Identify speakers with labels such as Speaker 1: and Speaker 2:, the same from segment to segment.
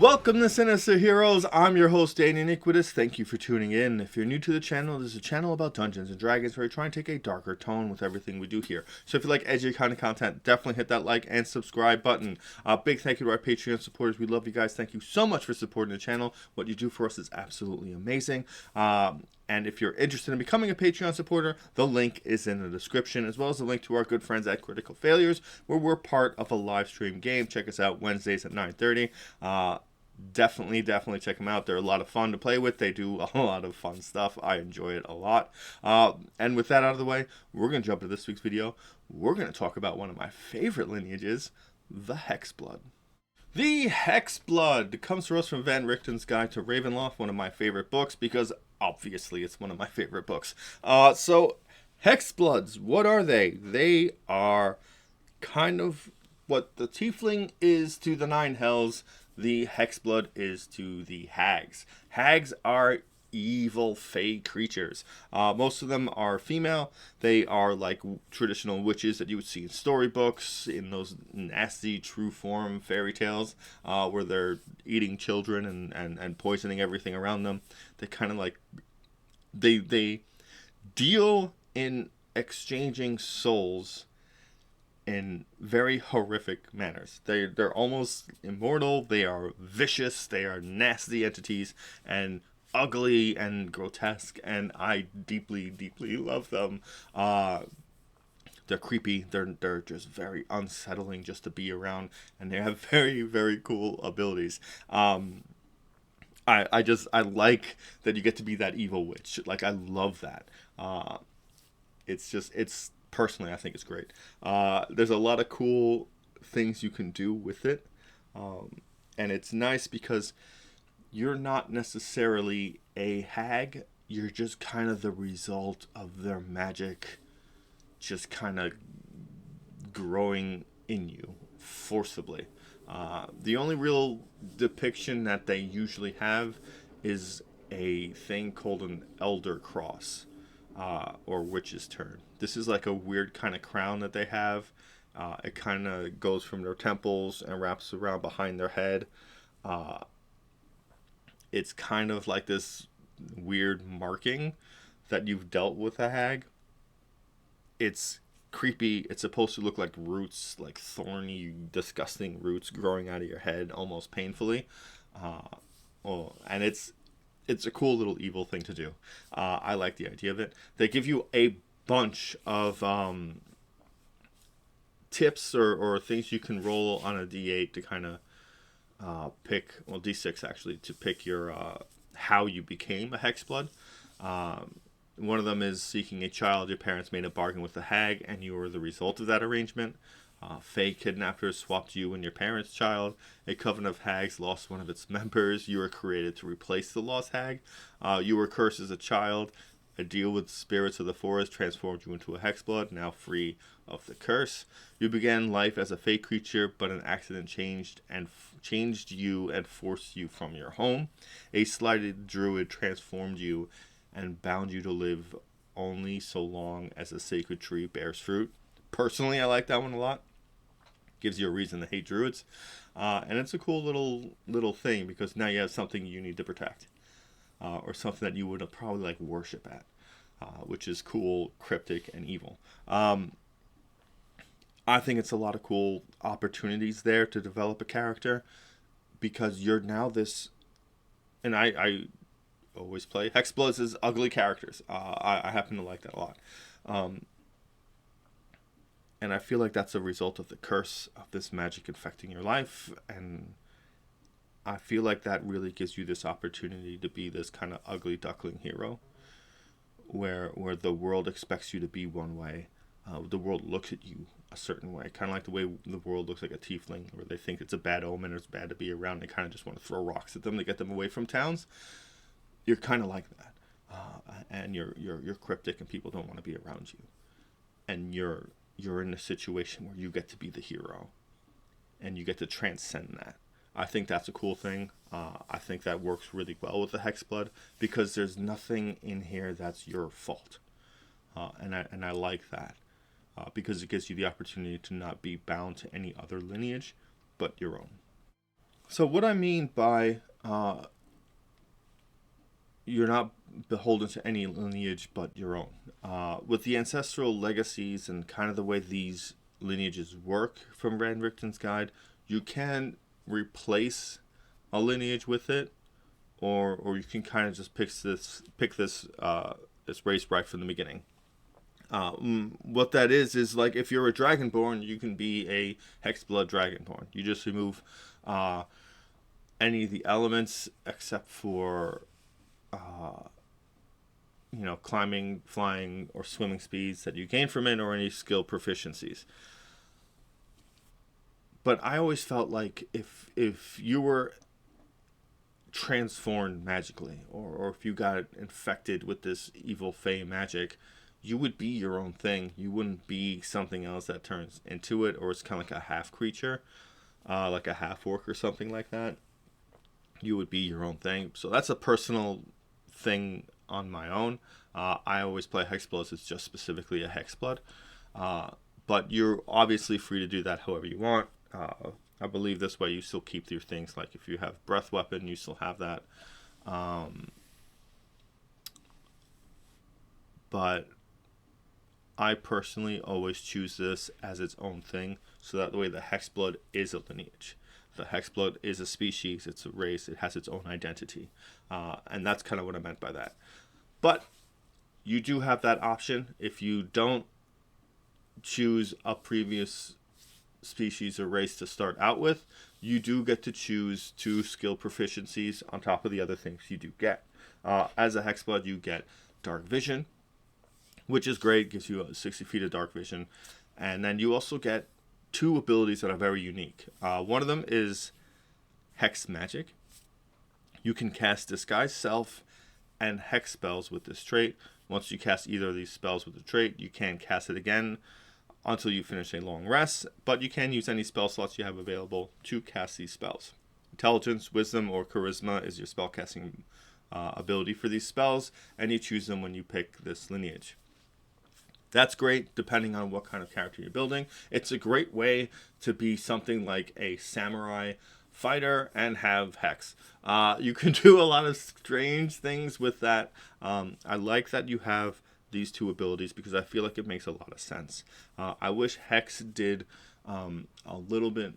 Speaker 1: Welcome to Sinister Heroes. I'm your host, Dan Iniquitous. Thank you for tuning in. If you're new to the channel, this is a channel about Dungeons and Dragons where we try and take a darker tone with everything we do here. So if you like edgy kind of content, definitely hit that like and subscribe button. Big thank you to our Patreon supporters. We love you guys. Thank you so much for supporting the channel. What you do for us is absolutely amazing. And if you're interested in becoming a Patreon supporter, the link is in the description, as well as a link to our good friends at Critical Failures, where we're part of a live stream game. Check us out Wednesdays at 9:30. Definitely check them out. They're a lot of fun to play with. They do a lot of fun stuff. I enjoy it a lot. And with that out of the way, we're going to jump to this week's video. We're going to talk about one of my favorite lineages, the Hexblood. The Hexblood comes to us from Van Richten's Guide to Ravenloft, one of my favorite books, because obviously it's one of my favorite books. So Hexbloods, what are they? They are kind of what the tiefling is to the Nine Hells. The Hexblood is to the hags. Hags are evil fey creatures. Most of them are female. They are like traditional witches that you would see in storybooks, in those nasty true form fairy tales, where they're eating children and poisoning everything around them. They kind of like, they deal in exchanging souls in very horrific manners. They're almost immortal. They are vicious. They are nasty entities and ugly and grotesque, and I deeply love them. They're creepy. They're just very unsettling just to be around, and they have very cool abilities. I like that you get to be that evil witch. Like, I love that. It's personally, I think it's great. There's a lot of cool things you can do with it. And it's nice because you're not necessarily a hag. You're just kind of the result of their magic just kind of growing in you forcibly. The only real depiction that they usually have is a thing called an elder cross. Or witch's turn. This is like a weird kind of crown that they have. It kind of goes from their temples and wraps around behind their head. It's kind of like this weird marking that you've dealt with a hag. It's creepy. It's supposed to look like roots, like thorny, disgusting roots growing out of your head almost painfully. And it's a cool little evil thing to do. I like the idea of it. They give you a bunch of tips or things you can roll on a D8 to kind of pick, well, D6 actually, to pick your how you became a Hexblood. One of them is seeking a child. Your parents made a bargain with the hag, and you were the result of that arrangement. Fey kidnappers swapped you and your parents' child. A coven of hags lost one of its members. You were created to replace the lost hag. You were cursed as a child. A deal with spirits of the forest transformed you into a Hexblood, now free of the curse. You began life as a fey creature, but an accident changed you and forced you from your home. A slighted druid transformed you and bound you to live only so long as a sacred tree bears fruit. Personally, I like that one a lot. Gives you a reason to hate druids. And it's a cool little thing, because now you have something you need to protect. Or something that you would probably like worship at. Which is cool, cryptic, and evil. I think it's a lot of cool opportunities there to develop a character. Because you're now this... And I always play Hexbloods as ugly characters. I happen to like that a lot. And I feel like that's a result of the curse of this magic infecting your life. And I feel like that really gives you this opportunity to be this kind of ugly duckling hero. Where the world expects you to be one way. The world looks at you a certain way. Kind of like the way the world looks like a tiefling. Where they think it's a bad omen or it's bad to be around. They kind of just want to throw rocks at them to get them away from towns. You're kind of like that. And you're cryptic and people don't want to be around you. And you're in a situation where you get to be the hero. And you get to transcend that. I think that's a cool thing. I think that works really well with the Hexblood, because there's nothing in here that's your fault. And I like that. Because it gives you the opportunity to not be bound to any other lineage but your own. So what I mean by you're not beholden to any lineage but your own. With the ancestral legacies and kind of the way these lineages work from Randrichten's Guide, you can replace a lineage with it, or you can kind of just pick this race right from the beginning. What that is like if you're a dragonborn, you can be a Hexblood dragonborn. You just remove any of the elements except for climbing, flying, or swimming speeds that you gain from it, or any skill proficiencies. But I always felt like if you were transformed magically, or if you got infected with this evil fey magic, you would be your own thing. You wouldn't be something else that turns into it, or it's kind of like a half creature, like a half orc or something like that. You would be your own thing. So that's a personal thing on my own. I always play Hexblood. It's just specifically a Hexblood. But you're obviously free to do that however you want. I believe this way you still keep your things. Like if you have breath weapon, you still have that. But I personally always choose this as its own thing. So that way the Hexblood is a lineage. The Hexblood is a species. It's a race. It has its own identity. And that's kind of what I meant by that. But you do have that option. If you don't choose a previous species or race to start out with, you do get to choose 2 skill proficiencies on top of the other things you do get. As a Hexblood, you get dark vision, which is great. Gives you 60 feet of dark vision. And then you also get 2 abilities that are very unique. One of them is Hex Magic. You can cast Disguise Self and Hex spells with this trait. Once you cast either of these spells with the trait, you can cast it again until you finish a long rest, but you can use any spell slots you have available to cast these spells. Intelligence, Wisdom, or Charisma is your spellcasting ability for these spells, and you choose them when you pick this lineage. That's great depending on what kind of character you're building. It's a great way to be something like a samurai fighter and have Hex. You can do a lot of strange things with that. I like that you have these 2 abilities because I feel like it makes a lot of sense. I wish Hex did a little bit.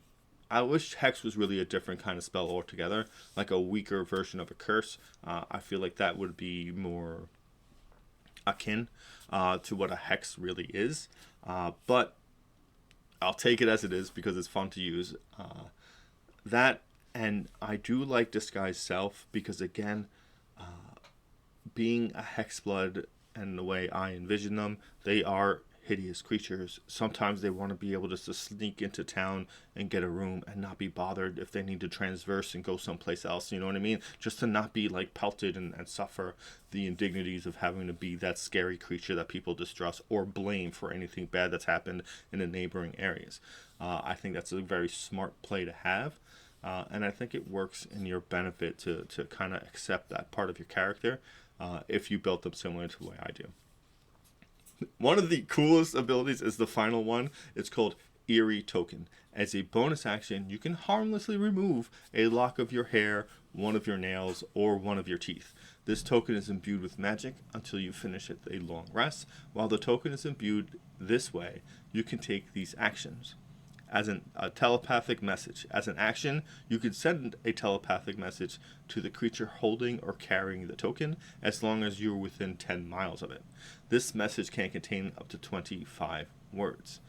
Speaker 1: I wish Hex was really a different kind of spell altogether, like a weaker version of a curse. I feel like that would be more akin to what a Hex really is. But I'll take it as it is because it's fun to use. That, and I do like Disguise Self because, again, being a Hexblood and the way I envision them, they are hideous creatures. Sometimes they want to be able just to sneak into town and get a room and not be bothered if they need to transverse and go someplace else, you know what I mean? Just to not be like pelted and suffer the indignities of having to be that scary creature that people distrust or blame for anything bad that's happened in the neighboring areas. I think that's a very smart play to have. And I think it works in your benefit to kind of accept that part of your character if you built them similar to the way I do. One of the coolest abilities is the final one. It's called Eerie Token. As a bonus action, you can harmlessly remove a lock of your hair, one of your nails, or one of your teeth. This token is imbued with magic until you finish a long rest. While the token is imbued this way, you can take these actions. As a telepathic message. As an action, you can send a telepathic message to the creature holding or carrying the token as long as you're within 10 miles of it. This message can contain up to 25 words.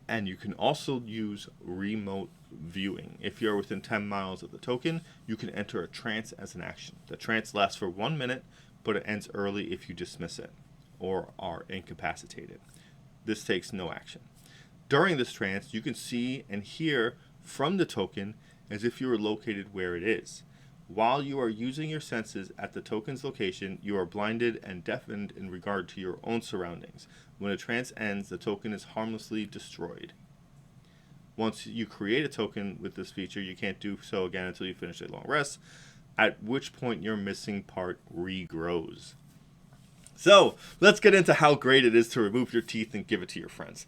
Speaker 1: And you can also use remote viewing. If you're within 10 miles of the token, you can enter a trance as an action. The trance lasts for 1 minute, but it ends early if you dismiss it or are incapacitated. This takes no action. During this trance, you can see and hear from the token as if you were located where it is. While you are using your senses at the token's location, you are blinded and deafened in regard to your own surroundings. When a trance ends, the token is harmlessly destroyed. Once you create a token with this feature, you can't do so again until you finish a long rest, at which point your missing part regrows. So, let's get into how great it is to remove your teeth and give it to your friends.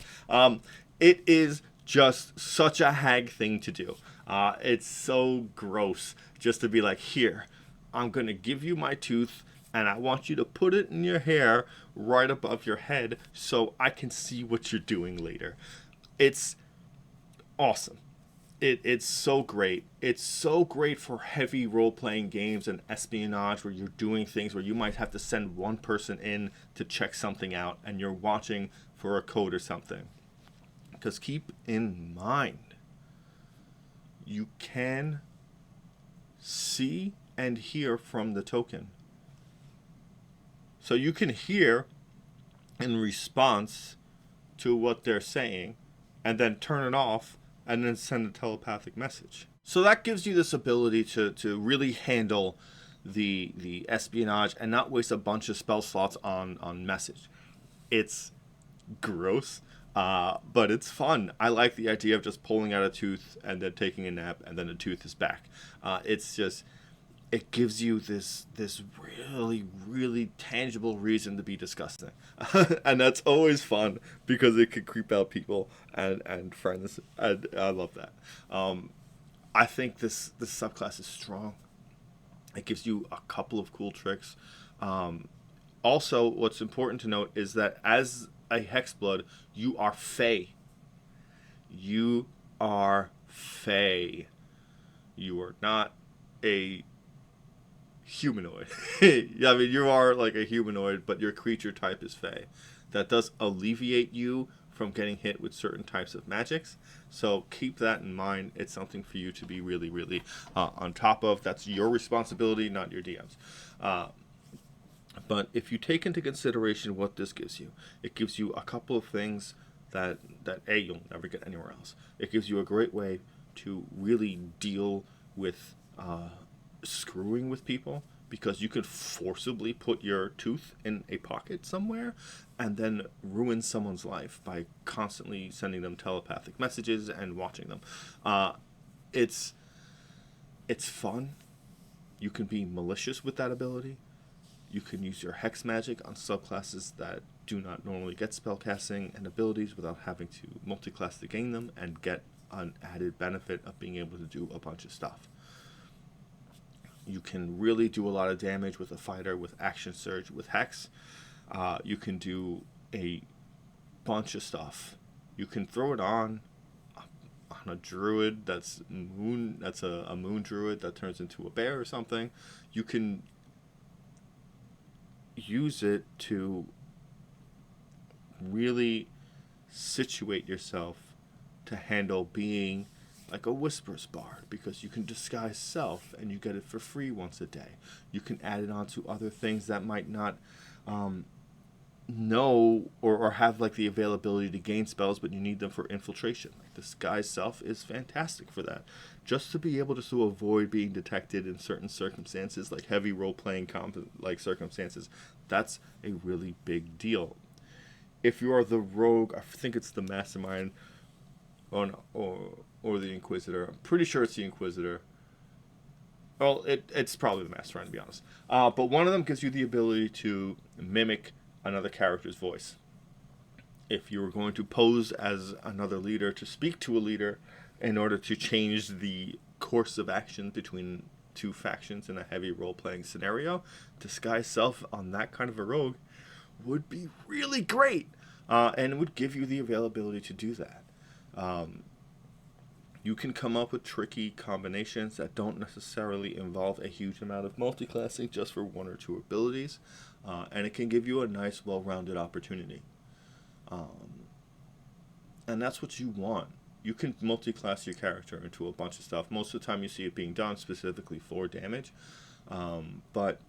Speaker 1: It is just such a hag thing to do. It's so gross just to be like, here, I'm going to give you my tooth, and I want you to put it in your hair right above your head so I can see what you're doing later. It's awesome. It's so great. It's so great for heavy role-playing games and espionage where you're doing things where you might have to send one person in to check something out and you're watching for a code or something. Because keep in mind, you can see and hear from the token. So you can hear in response to what they're saying and then turn it off and then send a telepathic message. So that gives you this ability to really handle the espionage and not waste a bunch of spell slots on message. It's gross, but it's fun. I like the idea of just pulling out a tooth and then taking a nap and then the tooth is back. It's just, it gives you this really, really tangible reason to be disgusting. And that's always fun because it can creep out people and friends. And I love that. I think this subclass is strong. It gives you a couple of cool tricks. Also, what's important to note is that as a Hexblood, you are Fey. You are Fey. You are not a humanoid. I mean, you are like a humanoid, but your creature type is Fey. That does alleviate you from getting hit with certain types of magics. So keep that in mind. It's something for you to be really, really on top of. That's your responsibility, not your DM's. But if you take into consideration what this gives you, it gives you a couple of things that you'll never get anywhere else. It gives you a great way to really deal with screwing with people, because you could forcibly put your tooth in a pocket somewhere and then ruin someone's life by constantly sending them telepathic messages and watching them. It's fun. You can be malicious with that ability. You can use your hex magic on subclasses that do not normally get spellcasting and abilities without having to multiclass to gain them and get an added benefit of being able to do a bunch of stuff. You can really do a lot of damage with a fighter with action surge with hex. You can do a bunch of stuff. You can throw it on a druid that's a moon druid that turns into a bear or something. You can use it to really situate yourself to handle being like a Whisper's Bard, because you can disguise self and you get it for free once a day. You can add it on to other things that might not know or have like the availability to gain spells, but you need them for infiltration. Like disguise self is fantastic for that. Just to be able to avoid being detected in certain circumstances, like heavy role-playing like circumstances, that's a really big deal. If you are the rogue, I think it's the mastermind, or the Inquisitor. I'm pretty sure it's the Inquisitor. Well, it's probably the mastermind, to be honest. But one of them gives you the ability to mimic another character's voice. If you were going to pose as another leader to speak to a leader in order to change the course of action between two factions in a heavy role-playing scenario, disguise self on that kind of a rogue would be really great. And it would give you the availability to do that. You can come up with tricky combinations that don't necessarily involve a huge amount of multiclassing just for one or two abilities, and it can give you a nice, well-rounded opportunity. And that's what you want. You can multiclass your character into a bunch of stuff. Most of the time you see it being done specifically for damage, but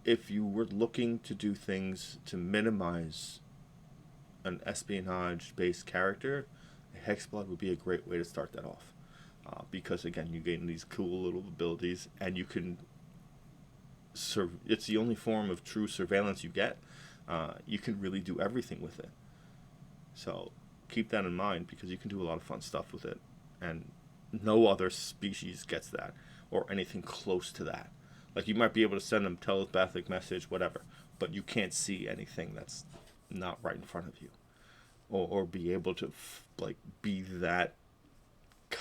Speaker 1: if you were looking to do things to minimize an espionage-based character, Hexblood would be a great way to start that off, because again, you gain these cool little abilities, and you can it's the only form of true surveillance you get. You can really do everything with it, so keep that in mind, because you can do a lot of fun stuff with it, and no other species gets that or anything close to that. Like, you might be able to send them telepathic message, whatever, but you can't see anything that's not right in front of you, or be able to like be that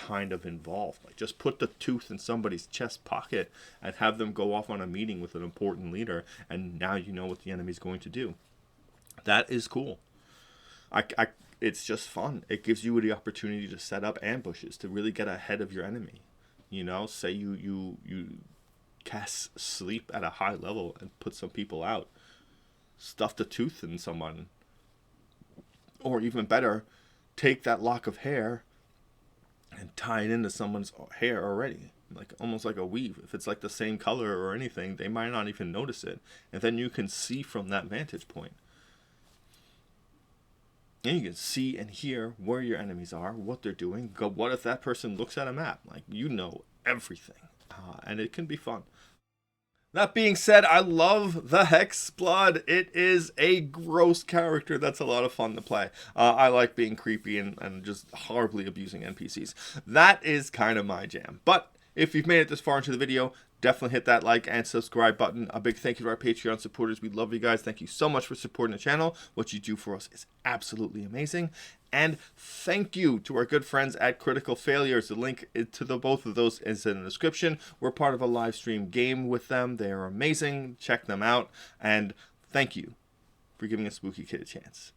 Speaker 1: kind of involved. Like, just put the tooth in somebody's chest pocket and have them go off on a meeting with an important leader, and now you know what the enemy's going to do. That is cool. It's just fun. It gives you the opportunity to set up ambushes, to really get ahead of your enemy. You know, say you cast sleep at a high level and put some people out. Stuff the tooth in someone. Or even better, take that lock of hair and tie it into someone's hair already. Like, almost like a weave. If it's like the same color or anything, they might not even notice it. And then you can see from that vantage point. And you can see and hear where your enemies are, what they're doing. What if that person looks at a map? Like, you know everything. And it can be fun. That being said, I love the Hexblood. It is a gross character that's a lot of fun to play. I like being creepy and just horribly abusing NPCs. That is kind of my jam. But if you've made it this far into the video, definitely hit that like and subscribe button. A big thank you to our Patreon supporters. We love you guys. Thank you so much for supporting the channel. What you do for us is absolutely amazing. And thank you to our good friends at Critical Failures. The link to both of those is in the description. We're part of a live stream game with them. They are amazing. Check them out. And thank you for giving a spooky kid a chance.